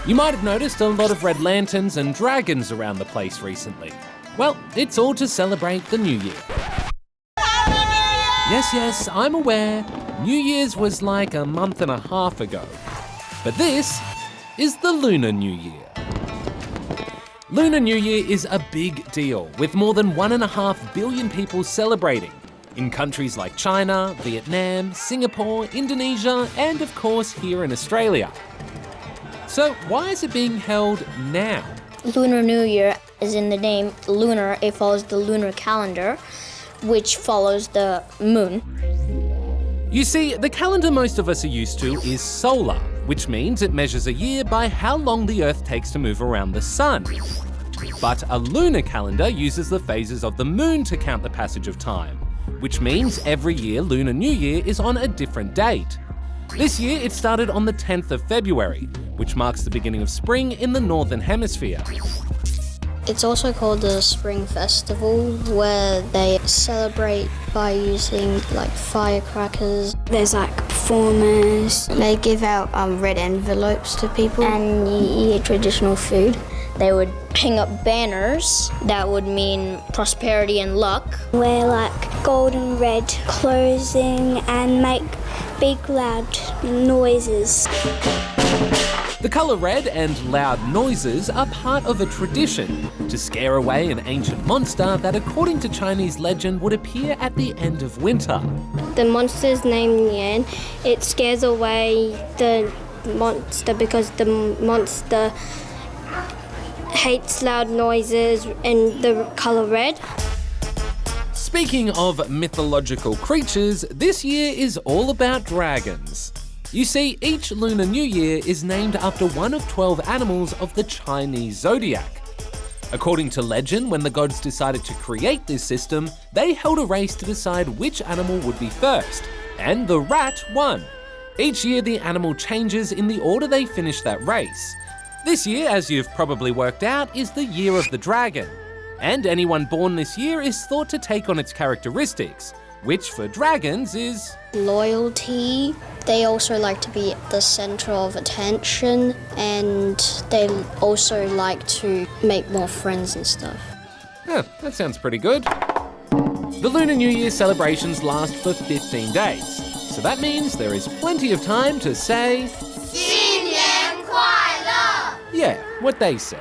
You might have noticed a lot of red lanterns and dragons around the place recently. Well, it's all to celebrate the New Year. Yes, I'm aware. New Year's was like a month and a half ago. But this is the Lunar New Year. Lunar New Year is a big deal, with more than 1.5 billion people celebrating in countries like China, Vietnam, Singapore, Indonesia, and of course here in Australia. So why is it being held now? Lunar New Year is in the name lunar. It follows the lunar calendar, which follows the moon. You see, the calendar most of us are used to is solar, which means it measures a year by how long the Earth takes to move around the sun. But a lunar calendar uses the phases of the moon to count the passage of time, which means every year Lunar New Year is on a different date. This year it started on the 10th of February, which marks the beginning of spring in the Northern Hemisphere. It's also called the Spring Festival, where they celebrate by using like firecrackers. There's like performers. They give out red envelopes to people, and you eat traditional food. They would hang up banners that would mean prosperity and luck. Wear like gold and red clothing and make big loud noises. The colour red and loud noises are part of a tradition to scare away an ancient monster that, according to Chinese legend, would appear at the end of winter. The monster's named Yan. It scares away the monster because the monster hates loud noises and the colour red. Speaking of mythological creatures, this year is all about dragons. You see, each Lunar New Year is named after one of 12 animals of the Chinese zodiac. According to legend, when the gods decided to create this system, they held a race to decide which animal would be first, and the rat won. Each year the animal changes in the order they finish that race. This year, as you've probably worked out, is the Year of the Dragon. And anyone born this year is thought to take on its characteristics, which for dragons is Loyalty. They also like to be the center of attention, and they also like to make more friends and stuff. That sounds pretty good. The Lunar New Year celebrations last for 15 days, so that means there is plenty of time to say 新年快乐! Yeah, what they said.